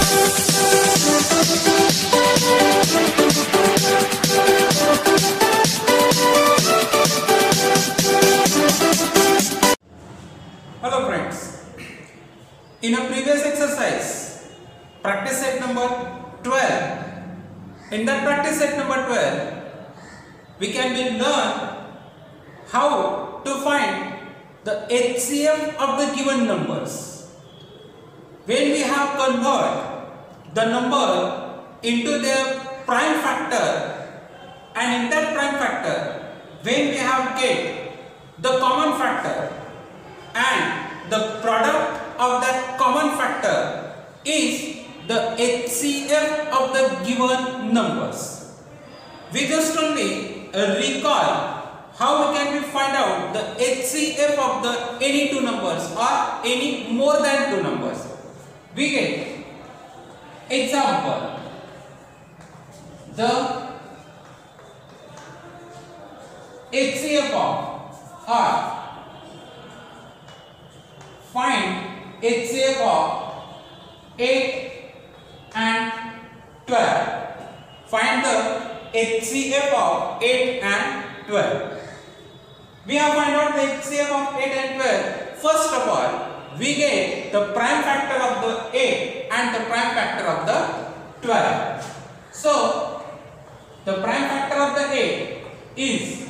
Hello friends, in a previous exercise, practice set number 12, in that practice set number 12, we can learn how to find the HCF of the given numbers. When we have convert the number into their prime factor, and in that prime factor, when we have get the common factor, and the product of that common factor is the HCF of the given numbers. We just only recall how can we find out the HCF of the any two numbers or any more than two numbers. We get example, the HCF of or find HCF of 8 and 12. Find the HCF of 8 and 12. We have found out the HCF of 8 and 12. First of all, we get the prime factor of the 8 and the prime factor of the 12. So, the prime factor of the 8 is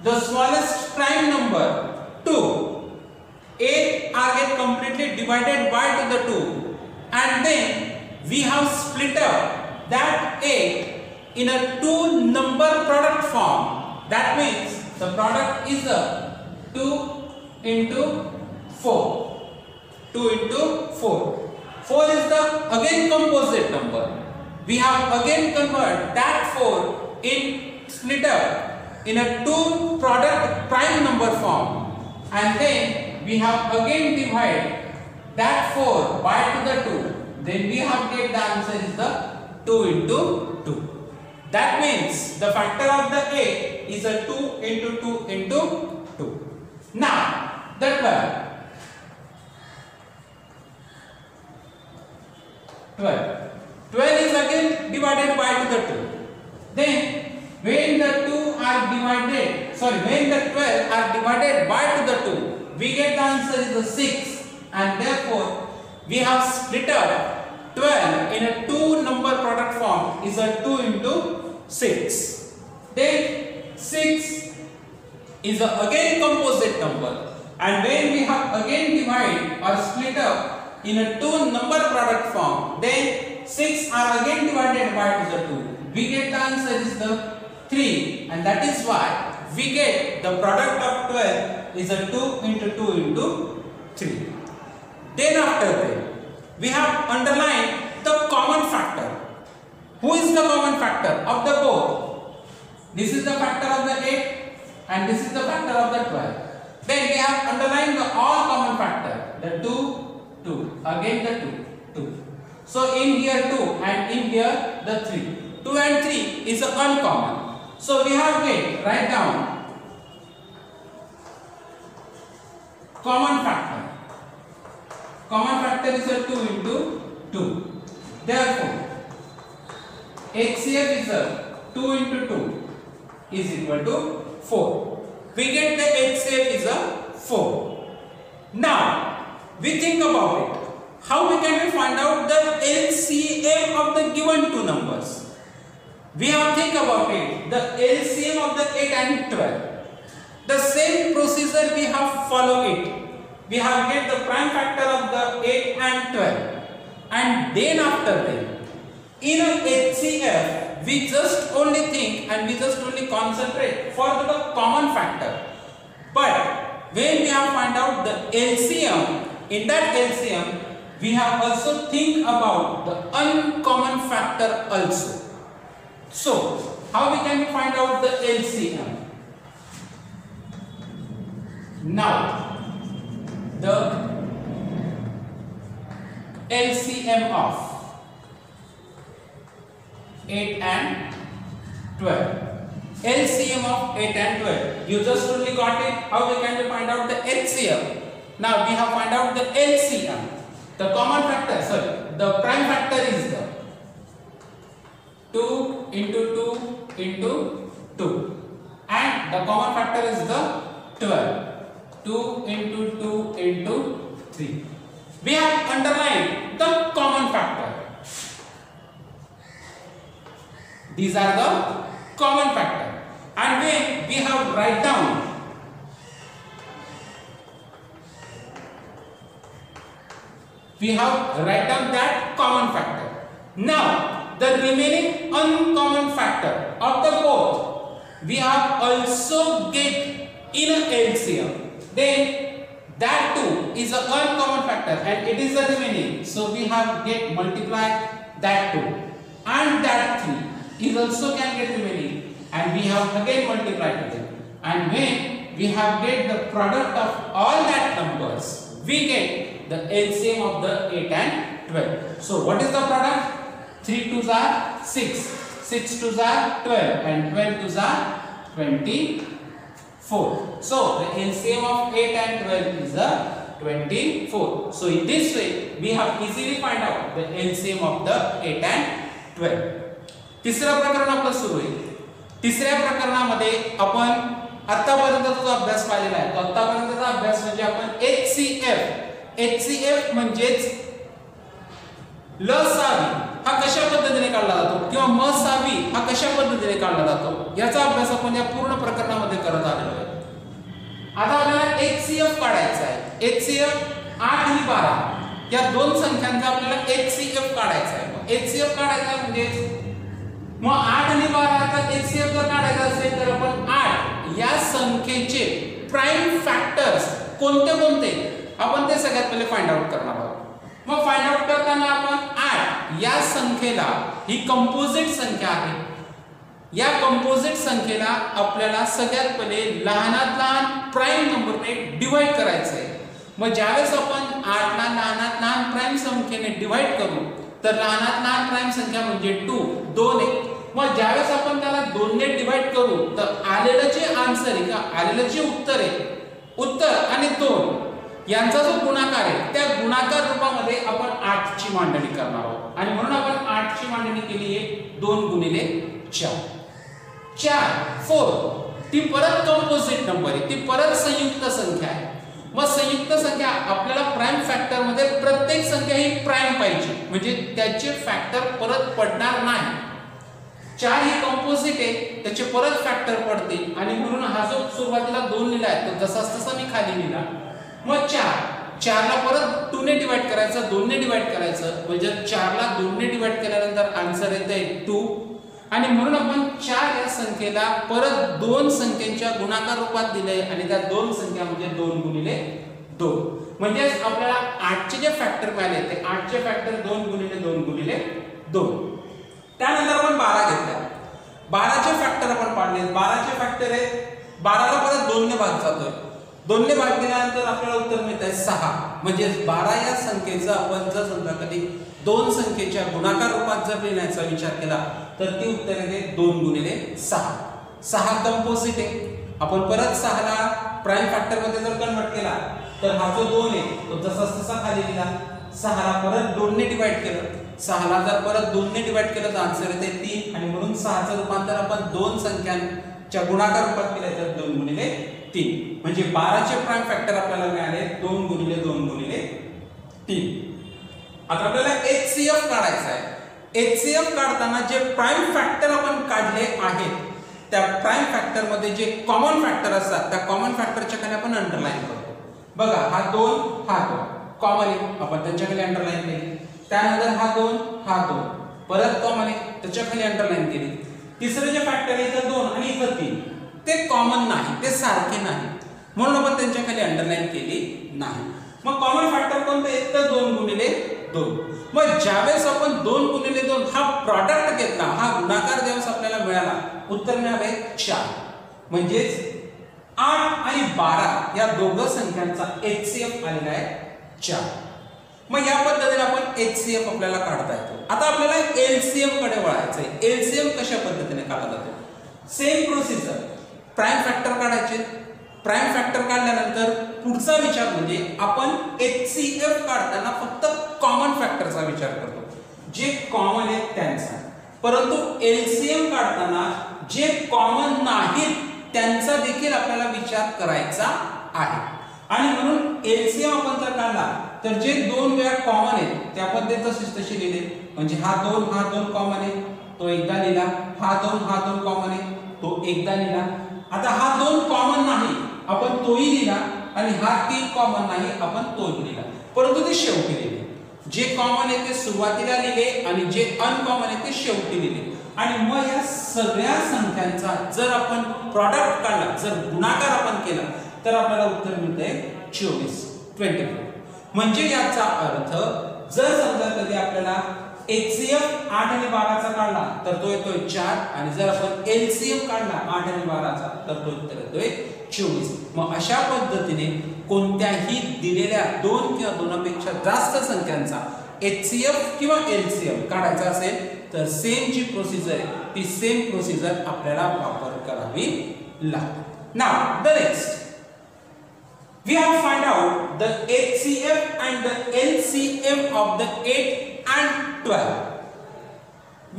the smallest prime number 2. 8 are get completely divided by to the 2, and then we have split up that 8 in a 2 number product form. That means the product is a 2 into 4. 2 into 4. 4 is the again composite number. We have again convert that 4 in split up in a 2 product prime number form, and then we have again divide that 4 by to the 2. Then we have get the answer is the 2 into 2. That means the factor of the 8 is a 2 into 2 into 2. Now the 12 is again divided by to the 2. Then when the 2 are divided, when the 12 are divided by to the 2, we get the answer is the 6, and therefore we have split up 12 in a 2 number product form is a 2 into 6. Then 6 is a again composite number, and when we have again divide or split up in a 2 number product form, then 6 are again divided by to the 2. We get the answer is the 3, and that is why we get the product of 12 is a 2 into 2 into 3. Then after that, we have underlined the common factor. Who is the common factor of the both? This is the factor of the 8 and this is the factor of the 12. Then we have underlined the all common factor. The 2, 2. Again the 2, 2. So in here 2 and in here the 3. 2 and 3 is uncommon. So we have get write down common factor. Common factor is a 2 into 2. Therefore, HCF is a 2 into 2 is equal to 4. We get the HCF is a 4. Now, we think about it. How we can find out the LCM of the given two numbers? We have think about it. The LCM of the 8 and 12. The same procedure we have follow it. We have get the prime factor of the 8 and 12, and then after that, in a HCF we just only think and we just only concentrate for the common factor. But when we have find out the LCM, in that LCM we have also think about the uncommon factor also. So how we can find out the LCM? Now the LCM of 8 and 12. LCM of 8 and 12. You just only got it. How we can find out the HCM? Now we have find out the LCM. The common factor, the prime factor is the 2 into 2 into 2 and the common factor is the 12. 2 into 2 into 3. We have underlined the common factor. These are the common factor, and when we have write down that common factor. Now the remaining uncommon factor of the both we have also get in a LCM. Then that too is an uncommon factor and it is the remaining. So we have get multiply that 2 and that 3 is also can get remaining, and we have again multiplied them. And when we have get the product of all that numbers, we get the LCM of the 8 and 12. So what is the product? 3 2s are 6, 6 2s are 12, and 12 2s are 24. So the LCM of 8 and 12 is 24. So in this way we have easily find out the LCM of the 8 and 12. तिसरा प्रकरण आपलं सुरू आहे. तिसऱ्या प्रकरणामध्ये आपण आतापर्यंतचा जो अभ्यास पाहिलेला आहे तो आतापर्यंतचा अभ्यास म्हणजे आपण HCF म्हणजेच लसावी हा कशा पद्धतीने काढला जातो किंवा मसावी हा कशा पद्धतीने काढला जातो याचा अभ्यास आपण या पूर्ण प्रकरणामध्ये करत आलेलो आहे. आता आपल्याला HCF काढायचा आहे. HCF 8 आणि 12 या दोन संख्यांचा आपल्याला HCF काढायचा आहे. HCF काढायचा म्हणजे मग 8 आणि 12 चा HCF जर काढायचा असेल तर आपण 8 या संख्येचे प्राइम फॅक्टर्स कोणते कोणते आपण ते सगळ्यात पहिले फाइंड आउट करणार आहोत. मग फाइंड आउट करताना आपण 8 या संख्येला ही कंपोजिट संख्या आहे. या कंपोजिट संख्येला आपल्याला सगळ्यात पहिले लहानात लहान प्राइम नंबरने डिवाइड करायचं आहे. मग ज्यावेळेस आपण 8 ला लहानात लहान प्राइम संख्येने डिवाइड करू तर लहानात लहान प्राइम संख्या म्हणजे 2 आहे. मग ज्यावेळेस आपण त्याला 2 ने डिवाइड करू तर आलेलं जे आन्सर आहे का आलेलं जे उत्तर आहे उत्तर आणि 2 यांचा जो गुणाकार आहे त्या गुणाकार रूपामध्ये आपण 8 ची मांडणी करणार आहोत. आणि म्हणून आपण 8 ची मांडणी केली आहे 2 गुणिले 4 4 ती परत कंपोजिट नंबर आहे. ती परत संयुक्त संख्या आहे. मग संयुक्त संख्या आपल्याला प्राइम फॅक्टर मध्ये प्रत्येक संख्या ही प्राइम पाहिजे म्हणजे त्याचे फॅक्टर परत पडणार नाही. 4 ही कंपोजिट आहे त्याचे परत फॅक्टर पडतील आणि म्हणून हा जो सुरुवातीला 2 लिहिला आहे तो जसाच तसा मी खाली लिहिला. मग 4 ला परत 2 ने डिवाइड करायचं 2 ने डिवाइड करायचं म्हणजे 4 ला 2 ने डिवाइड केल्यानंतर आन्सर येते 2 आणि म्हणून आपण 4 या संख्येला परत 2 संख्यांच्या गुणाकार रूपात दिले आणि त्या 2 संख्या म्हणजे 2 गुणिले 2 म्हणजे आपल्याला 8 चे जे फॅक्टर मिळाले ते 8 चे फॅक्टर 2 गुणिले 2 गुणिले 2. त्यानंतर आपण 12 घेतला. 12 चे फॅक्टर आपण पाडले. 12 चे फॅक्टर आहे 12 ला परत 2 ने भाग जातोय. 2 ने भाग दिल्यानंतर आपल्याला उत्तर मिळतंय 6 म्हणजे 12 या संख्येचा आपण जर समजा कधी 2 संख्येच्या गुणाकार रूपात जर लिहिण्याचा विचार केला तर ती उत्तर येते 2 गुणिले 6. 6 कंपोजिट आहे. आपण परत 6 ला प्राइम फॅक्टर मध्ये जर कन्वर्ट केला तर हा जो 2 आहे तो जसाच तसा खाली लिहिला. 6 ला परत 2 ने डिवाइड केलं. 6 ला जर परत 2 ने डिवाइड केलं तर आन्सर येते 3 आणि म्हणून 6 चं रूपांतर आपण 2 संख्यांच्या गुणाकार रूपात केलं तर 2 गुणिले 3 म्हणजे 12 चे प्राइम फॅक्टर आपल्याला मिळाले 2 गुणिले 2 गुणिले 3. आता आपल्याला HCF काढायचा आहे. HCF काढताना जे प्राइम फॅक्टर आपण काढले आहेत त्या प्राइम फॅक्टर मध्ये जे कॉमन फॅक्टर असतात त्या कॉमन फॅक्टरच्या खाली आपण अंडरलाईन करतो. बघा हा 2 कॉमन आहे आपण त्यांच्या खाली अंडरलाईन केली. त्यानंतर हा 2 परत कॉमन आहे त्याच्या खाली अंडरलाईन केली. तिसरे जे फॅक्टर आहे इथं 2 आणि इथं 3 ते कॉमन नाही ते सारखे नाही म्हणून आपण त्यांच्या खाली अंडरलाईन केली नाही. मग कॉमन फॅक्टर कोणते आहेत तर 2 गुणिले 2. मग ज्यावेळेस आपण 2 गुणिले 2 हा प्रॉडक्ट घेतला हा गुणाकार ज्यावेळेस आपल्याला मिळाला उत्तर मिळाले 4 म्हणजेच 8 आणि 12 या दोघं संख्यांचा HCF आलेला आहे 4. मग या पद्धतीने आपण HCF आपल्याला काढता येतो. आता आपल्याला LCM कडे वळायचं आहे. LCM कशा पद्धतीने काढला जातो? Same procedure. प्राइम फॅक्टर काढायचे. प्राइम फॅक्टर काढल्यानंतर पुढचा विचार म्हणजे आपण HCF काढताना फक्त कॉमन फॅक्टरचा विचार करतो, जे कॉमन आहेत त्यांचा. परंतु एलसीएम काढताना जे कॉमन नाहीत त्यांचा देखील आपल्याला विचार करायचा आहे. आणि म्हणून एलसीएम आपण जर काढला तर जे दोन वेळा कॉमन आहेत त्या पद्धतीने तसे लिहिले. म्हणजे हा दोन कॉमन आहे तो एकदा लिहिला, हा दोन कॉमन आहे तो एकदा लिहिला. आता हा दोन कॉमन नाही आपण तोही लिहिला आणि हा तीन कॉमन नाही आपण तोही लिहिला, परंतु ते शेवटी लिहिले. जे कॉमन आहे ते सुरुवातीला लिहिले आणि जे अनकॉमन आहे ते शेवटी लिहिले. आणि मग या सगळ्या संख्यांचा जर आपण प्रॉडक्ट काढला, जर गुणाकार आपण केला तर आपल्याला उत्तर मिळते 24. म्हणजे याचा अर्थ जर समजा कधी आपल्याला HCF 8 आणि 12 चा काढला तर तो येतोय 4 आणि जर आपण LCM काढला 8 आणि 12 चा तर तो उत्तर येतोय 24. मग अशा पद्धतीने कोणत्याही दिलेल्या दोन किंवा दोनपेक्षा जास्त संख्यांचा HCF किंवा LCM काढायचा असेल तर सेम जी प्रोसिजर आहे ती सेम प्रोसिजर आपल्याला वापर करावी लागते. Now the next we have find out the HCF and the LCM of the 8 and 12.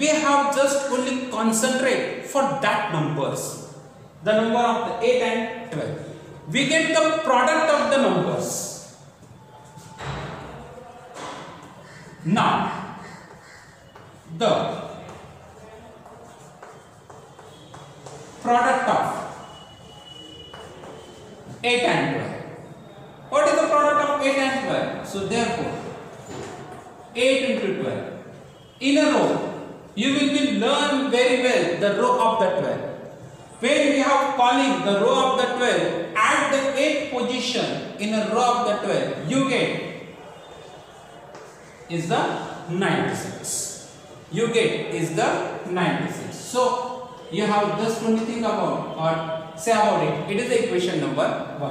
We have just only concentrate for that numbers, the number of the 8 and 12. We get the product of the numbers. Now the product of 8 and 12. What is the product of 8 and 12? So therefore 8 into 12 in a row, you will be learn very well the row of the 12. When we have calling the row of the 12 at the 8th position in a row of the 12, you get is the 96. You get is the 96. So you have just only think about or say about it. It is the equation number 1.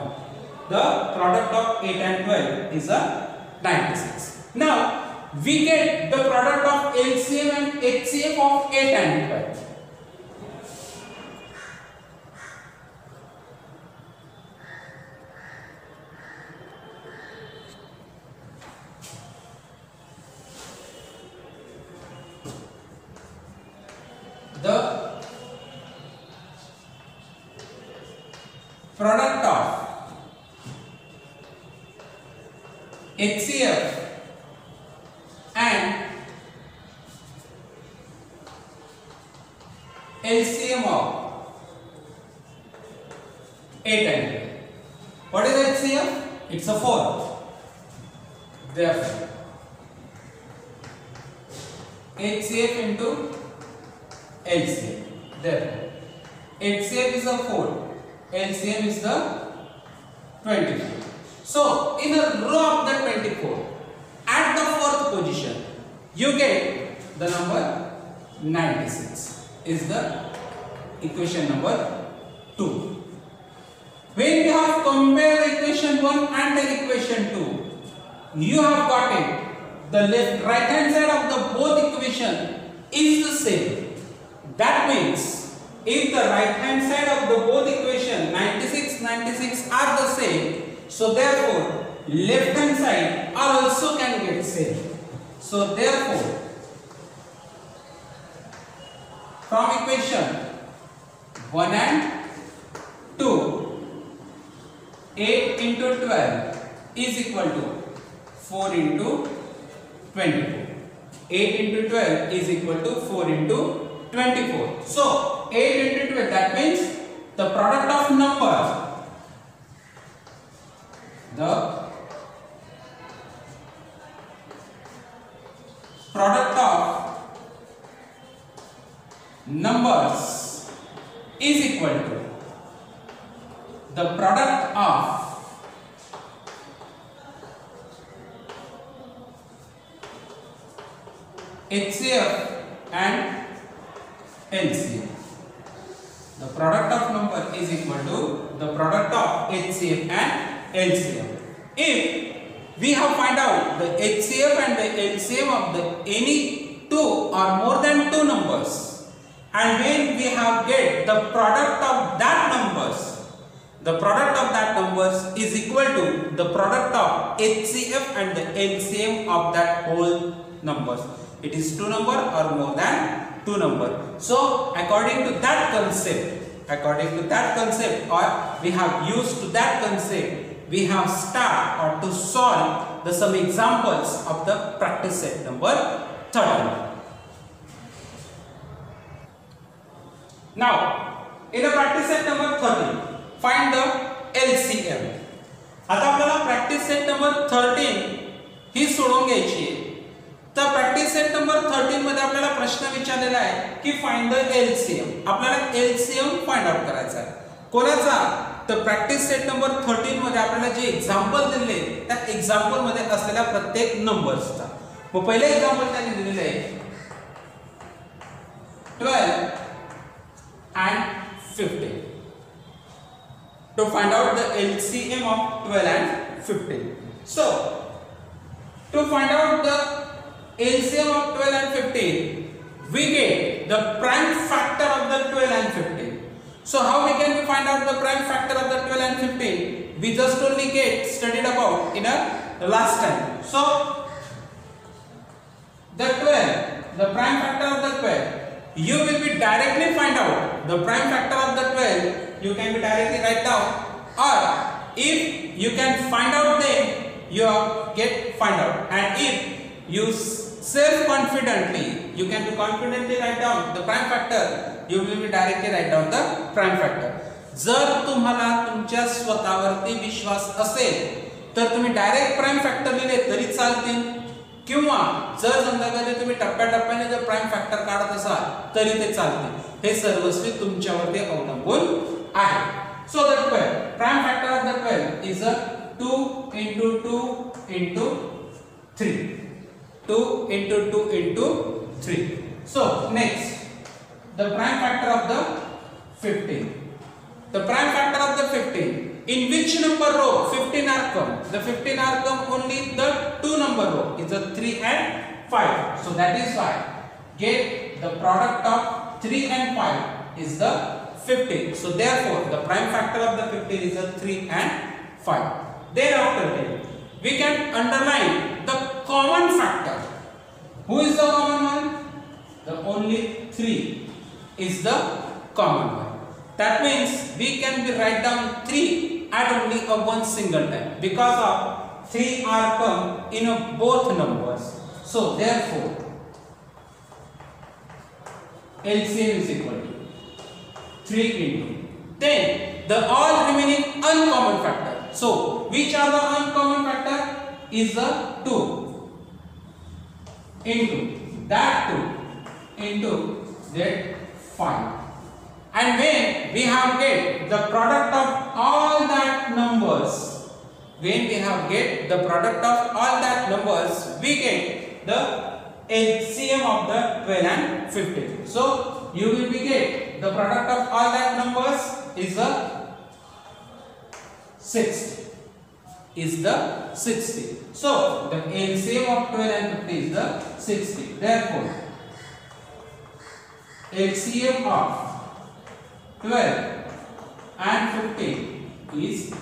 The product of 8 and 12 is a 96. Now we get the product of LCM and HCF of 8 and 12. The product of HCF and LCM of 8 and 12. What is HCF? It's a 4. Therefore, HCF into LCM. Therefore, HCF is a 4. LCM is the 24. So, in a row of the 24, at the 4th position, you get the number 96 is the equation number 2. When we have compared equation 1 and the equation 2, you have got it. The right hand side of the both equation is the same. That means, if the right hand side of the both equation 96 are the same, so therefore left hand side also can get same. So therefore from equation 1 and 2, 8 into 12 is equal to 4 into 24. 8 into 12 is equal to 4 into 24. So 8 into 12, that means the product of numbers, the product of numbers is equal to the product of HCF and LCM. The product of number is equal to the product of HCF and LCM. If we have find out the HCF and the LCM of the any two or more than two numbers, and when we have get the product of that numbers, the product of that numbers is equal to the product of HCF and the LCM of that whole numbers. It is 2 number or more than 2 number. So according to that concept, or we have used to that concept, we have start or to solve the some examples of the practice set number 13. Now, in the practice set number 13, find the LCM. आता आपल्याला practice set number 13 ही सोडवून घ्यायची आहे. तर practice set number 13 मध्ये आपल्याला प्रश्न विचारलेला आहे की फाइंड द LCM. आपल्याला LCM फाइंड आउट करायचा आहे. कोणाचा? तर प्रॅक्टिस सेट नंबर 13 मध्ये आपल्याला जे एक्झाम्पल दिले त्या एक्झाम्पल मध्ये असलेल्या प्रत्येक नंबर्सचा. मग पहिले एक्झाम्पल त्यांनी दिलेले आहे 12 and 15. To find out the LCM of 12 and 15. So, to find out the LCM of 12 and 15, we get the prime factor of the 12 and 15. So, how we can find out the prime factor of the 12 and 15? We just only studied about in the last time. So, the 12, the prime factor of the 12, you will be directly find out the prime factor of the 12. You can be directly write down, or if you can find out then you get find out, and if you self confidently you can be confidently write down the prime factor, you will be directly write down the prime factor. जर तुम्हाला तुमच्या स्वतःवरती विश्वास असेल तर तुम्ही direct prime factor लिहिले तरी चालतील, किंवा जर समजा कधी तुम्ही टप्प्याटप्प्याने जर प्राइम फॅक्टर काढत असाल तरी ते चालते. हे सर्वस्वी तुमच्यावरती अवलंबून आहे. So the 12 prime factor of the 12 is a 2 into 2 into 3. 2 into 2 into 3. So next, the prime factor of the 15. The prime factor of the 15. In which number row 15 are come? The 15 are come only the 2 number row is a 3 and 5. So that is why get the product of 3 and 5 is the 15. So therefore the prime factor of the 15 is a 3 and 5. Then after that we can underline the common factor. Who is the common one? The only 3 is the common one. That means we can be write down 3 at only a one single time, because of 3 are come in a both numbers. So therefore LCM is equal to 3 into. Then the all remaining uncommon factor. So which are the uncommon factor? Is the 2 into that 2 into that 5. And when we have get the product of all that numbers, we get the LCM of the 12 and 15. So you will be get the product of all that numbers is the 60. So the LCM of 12 and 15 is the 60. Therefore LCM of 12 and 15 is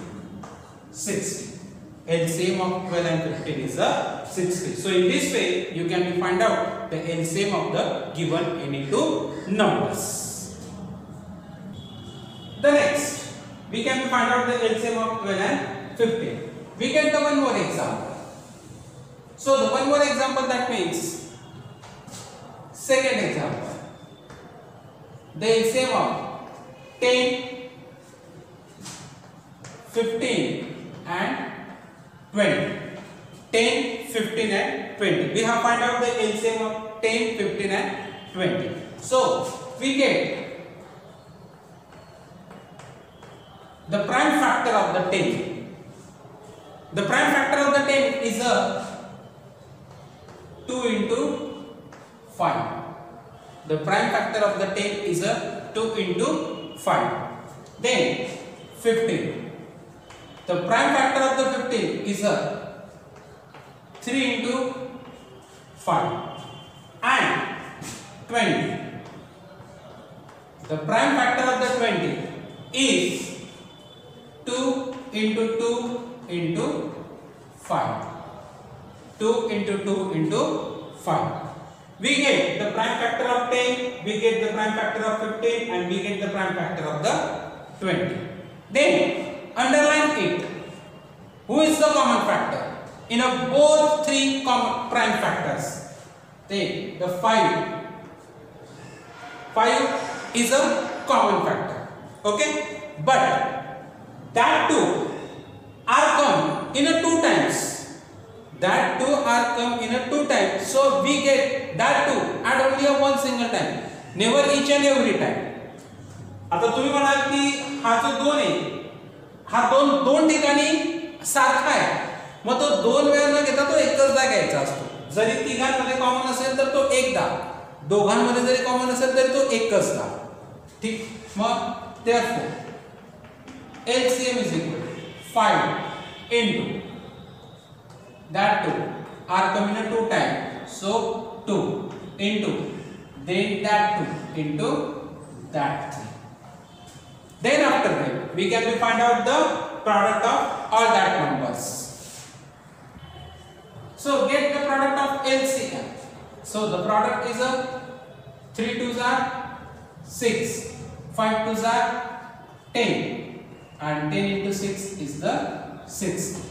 60. LCM of 12 and 15 is a 60. So in this way you can find out the LCM of the given any two numbers. The next we can find out the LCM of 12 and 15. We get the one more example. So the one more example, that means second example. The LCM of 10, 15 and 20. 10, 15 and 20. We have find out the LCM of 10, 15 and 20. So we get the prime factor of the 10. The prime factor of the 10 is a 2 into 5. The prime factor of the 10 is a 2 into 5. Then 15. The prime factor of the 15 is a 3 into 5. And 20. The prime factor of the 20 is into 2 into 5. 2 into 2 into 5. We get the prime factor of 10, we get the prime factor of 15, and we get the prime factor of the 20. Then underline it. Who is the common factor in a both three common prime factors? Then the 5 is a common factor. Okay, but that two are come in a 2 times. That 2 are come in a 2 times. So we get that 2 at only a one single time. Never each and every time. आता तुम्ही म्हणाल की हा जो 2 आहे हा दोन ठिकाणी सारखा आहे, मग तो 2 वेळा न घेता तो एकचदा घ्यायचा असतो. जरी तिघांमध्ये कॉमन असेल तर तो एकदा, दोघांमध्ये जरी कॉमन असेल तरी तो एकचदा. ठीक, मग therefore LCM is equal to 5 into that 2 are coming in 2 times, so 2 into then that 2 into that 3. Then after that we can find out the product of all that numbers. So get the product of LCM. So the product is a 3 2s are 6, 5 2s are 10, and 10 into 6 is the 60.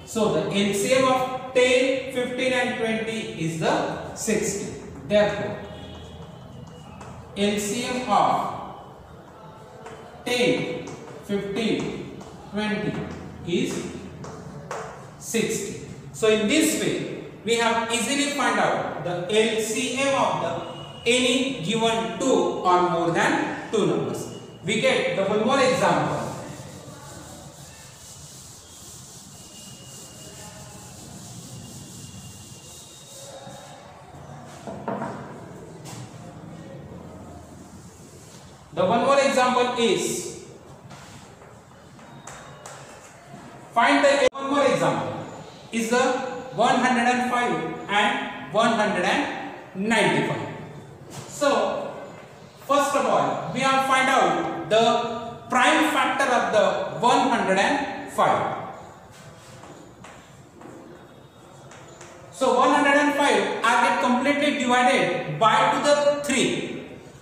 So the LCM of 10, 15 and 20 is the 60. Therefore LCM of 10, 15, 20 is 60. So in this way we have easily find out the LCM of the any given 2 or more than 2 numbers. We get the one more example. The one more example is, find the one more example is the 105 and 195. So first of all we have find out the prime factor of the 105. So 105 are get completely divided by to the 3.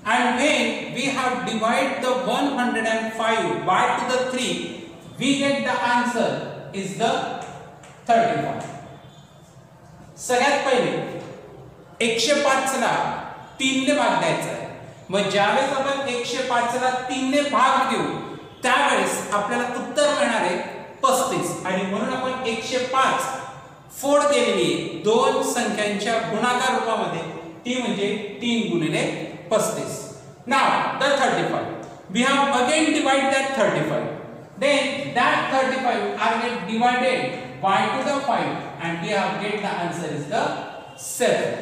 And when we have divided the 105 by to the 3, we get the answer is the 35. सगळ्यात पहिले 105 ला 3 ने भाग द्यायचा आहे. मग ज्यावेळेस आपण 105 ला 3 ने भाग देऊ त्यावेळेस आपल्याला उत्तर मिळणार आहे 35. आणि म्हणून आपण 105 फोड केलेली आहे दोन संख्यांच्या गुणाकार रूपामध्ये, ती म्हणजे 3 गुणिले 35. Now the 35, we have again divide that 35. Then that 35 are get divided by to the 5 and we have get the answer is the 7.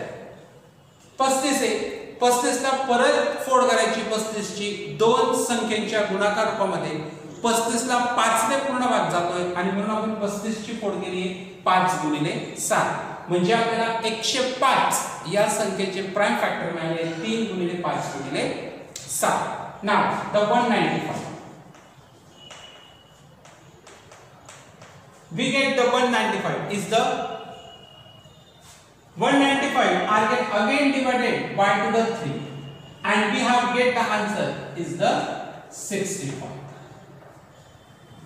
35 आहे, 35 ला परत फोड करायची 35 ची दोन संख्यांच्या गुणाकार रूपामध्ये. 35 ला 5 ने पूर्ण भाग जातोय आणि म्हणून आपण 35 ची फोड केली आहे 5 गुणिले 7. म्हणजे आपल्याला 105 या संख्येचे प्राइम फॅक्टर मिळाले 3 गुणिले 5 गुणिले 7. Now the 195, we get the 195 is the 195 are get again divided by to the 3 and we have get the answer is the 65.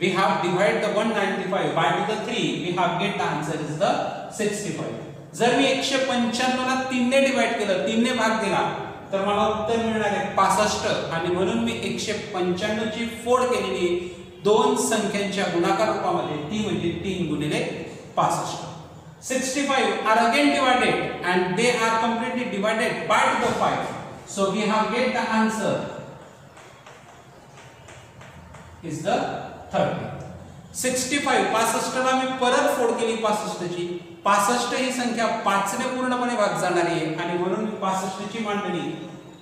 We have divided the 195 by to the 3, we have get the answer is the 65. जर मी 195 ला 3 ने divide केलं, 3 ने भाग दिला तर मला उत्तर मिळणार आहे 65 आणि म्हणून मी 195 ची फोड केलेली दोन संख्यांच्या गुणाकार रूपामध्ये, ती म्हणजे 3 गुणिले 65. 65 are again divided and they are completely divided by to the 5. So we have get the answer is the 30. 65 65 ला मी परत फोड केली 65 ची. 65 ही संख्या 5 ने पूर्णपणे भाग जाणारी आहे आणि म्हणून मी 65 ची मांडणी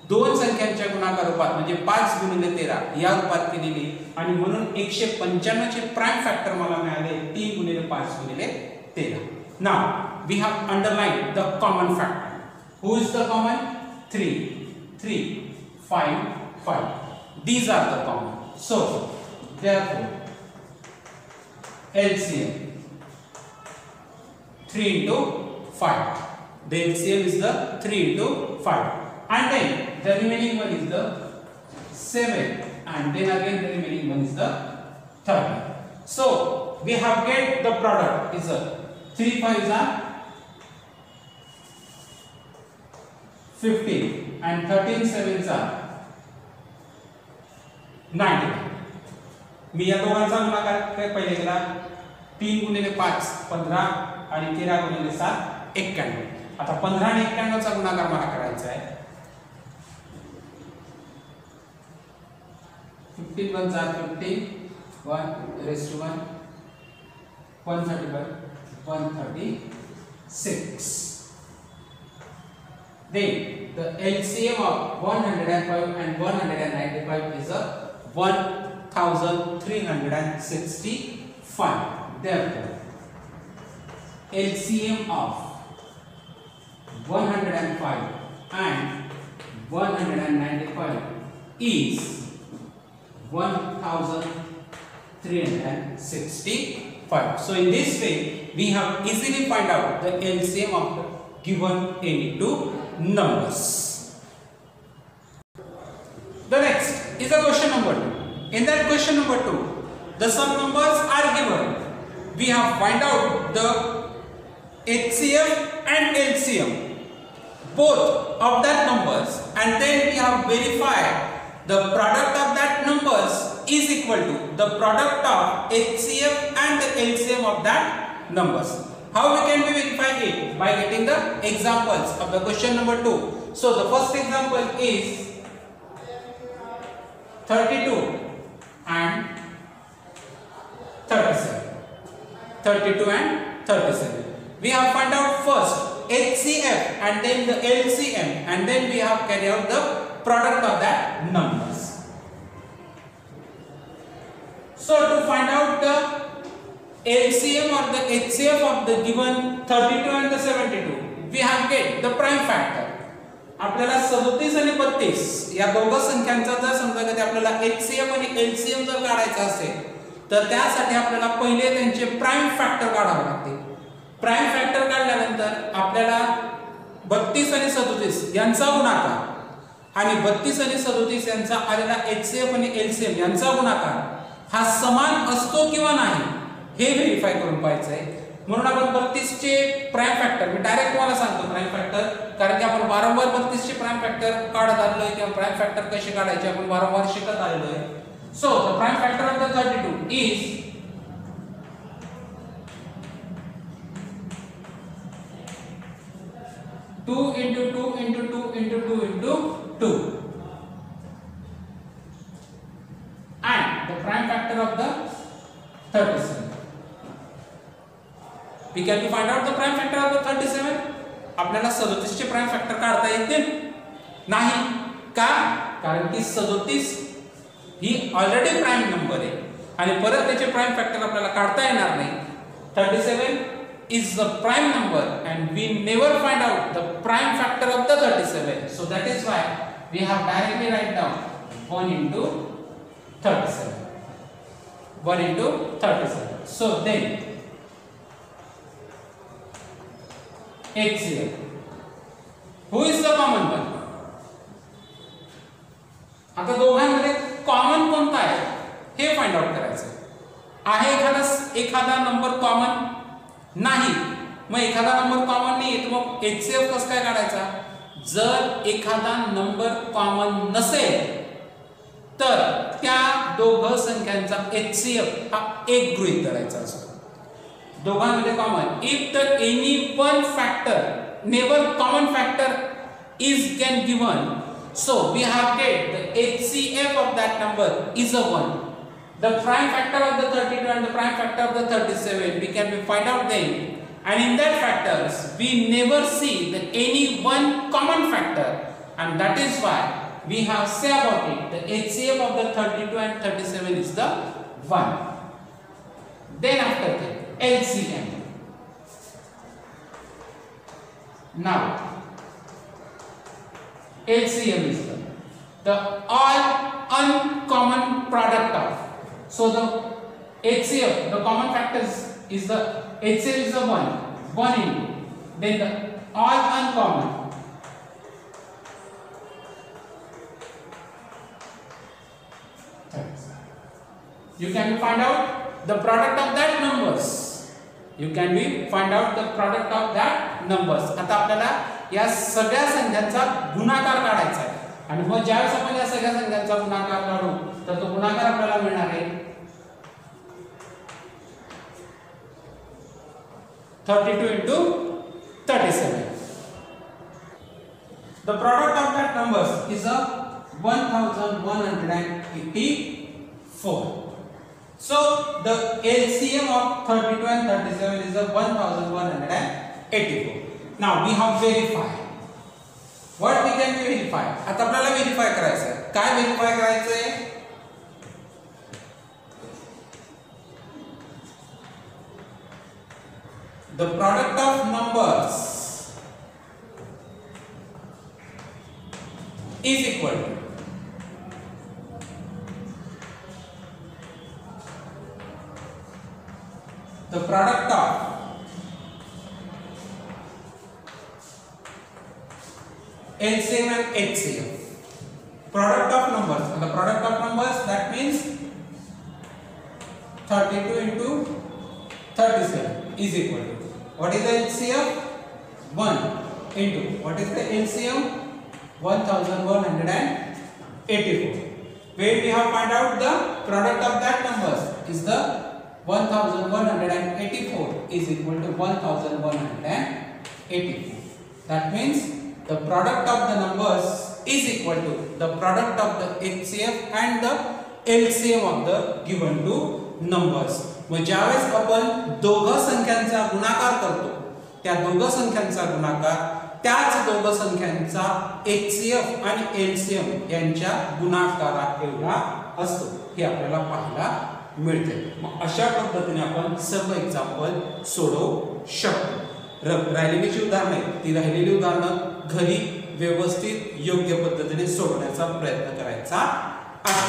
दोन संख्यांच्या गुणाकार रूपात म्हणजे 5 गुणिले 13 या रूपात केलेली आणि म्हणून 195 चे प्राइम फॅक्टर मला मिळाले 3 गुणिले 5 गुणिले 13. Now we have underlined the common factor. Who is the common? 3 3 5 5. These are the common. So therefore LCM. 3 into 5. The LCM is the 3 into 5. And then the remaining one is the 7. And then again the remaining one is the 30. So we have get the product is a 3 5s are 15 and 13 7s are 90. मी या दोघांचा गुणाकार पहिले केला 3 गुणिले 5 15 आणि 13 गुणिले 7 91. आता 15 आणि 91 चा गुणाकार मला करायचा आहे. 15 1 are 50 1 raised to 1 131 136. Then the LCM of 105 and 195 is a 1365. Therefore LCM of 105 and 195 is 1365. So in this way we have easily find out the LCM of the given any two numbers. The next is a question number 2. In that question number 2, the sum numbers are given. We have find out the HCF and LCM both of that numbers, and then we have verified the product of that numbers is equal to the product of HCF and the LCM of that numbers. How we can verify it? By getting the examples of the question number 2. So the first example is 32 and 37. 32 and 37. We have found out first HCF and then the LCM, and then we have carried out the product of that numbers. So to find out the LCM or the HCF of the given 32 and the 72, we have get the prime factor. आपल्याला 37 आणि 32 या दोघं संख्यांचा जर समजा कधी आपल्याला HCF आणि LCM जर काढायचा असेल तर त्यासाठी आपल्याला पहिले त्यांचे प्राइम फॅक्टर काढावे लागतील. प्राइम फॅक्टर काढल्यानंतर आपल्याला 32 आणि 37 यांचा गुणाकार आणि 32 आणि 37 यांचा आलेला HCF आणि LCM यांचा गुणाकार हा समान असतो किंवा नाही हे व्हेरीफाय करून पाहायचं आहे. म्हणून आपण 32 चे प्राइम फॅक्टर मी डायरेक्ट तुम्हाला सांगतो प्राइम फॅक्टर, कारण की आपण वारंवार 32 चे प्राइम फॅक्टर काढत आलेलो आहे किंवा प्राइम फॅक्टर कसे काढायचे आपण वारंवार शिकत आलेलो आहे. So the prime factor of the 32 is 2 into 2 into 2 into 2 into 2, and the prime factor of the 37. We can find out the prime factor of the 37. आपल्याला 37 चे प्राइम फॅक्टर काढता येते नाही का, कारण की 37 ही ऑलरेडी प्राइम नंबर आहे आणि परत त्याचे प्राइम फॅक्टर आपल्याला काढता येणार नाही. 37 is the prime number and we never find out the prime factor of the 37. So that is why we have directly write down 1 into 37. 1 into 37. So then HCF. Who is the common one? आता दोघांमध्ये common कोणता आहे हे find out करायचं आहे. एखादा number common नाही, मग एखादा number common नाही तर मग HCF कसं काय काढायचा? जर एखादा नंबर कॉमन नसेल तर त्या दोघं संख्यांचा HCF हा एक गृहीत धरायचा असतो. दोघांमध्ये common if the any one factor never common factor is can given, so we have get the HCF of that number is a 1. The prime factor of the 32 and the prime factor of the 37 we can find out them, and in that factors we never see the any one common factor, and that is why we have say about it the HCF of the 32 and 37 is the 1. Then after that LCM. Now LCM is the all uncommon product of. So the HCF, the common factors is the HCF is the 1 into, then the all uncommon, you can find out the product of that numbers. You can be find out the product of that numbers. आता आपल्याला या सगळ्या संख्यांचा गुणाकार काढायचा आहे आणि मग ज्यावेळेस आपण या सगळ्या संख्यांचा गुणाकार काढू तर तो गुणाकार आपल्याला मिळणार आहे 32 into 37. The product of that numbers is a 1184. So the LCM of 32 and 37 is a 1184. Now we have verified. What we can verify? आता आपल्याला व्हेरीफाय करायचं आहे. काय व्हेरीफाय करायचं आहे? The product of numbers is equal to the product of LCM and HCF. Product of numbers. And the product of numbers, that means 32 into 37 is equal to, what is the LCM? 1 into, what is the LCM? 1184. Where we have find out the product of that numbers is the 1184 is equal to 1184. That means the product of the numbers is equal to the product of the HCF and the LCM of the given two numbers. मग ज्यावेळेस आपण दोघं संख्यांचा गुणाकार करतो त्या दोघं संख्यांचा गुणाकार त्याच दोघं संख्यांचा HCF आणि LCM यांच्या गुणाकारा एवढा असतो हे आपल्याला पाहायला मिळते. मग अशा पद्धतीने आपण सर्व एक्झाम्पल सोडवू शकतो. राहिलेली जी उदाहरणे ती राहिलेली उदाहरणं घरी व्यवस्थित योग्य पद्धतीने सोडवण्याचा प्रयत्न करायचा आहे.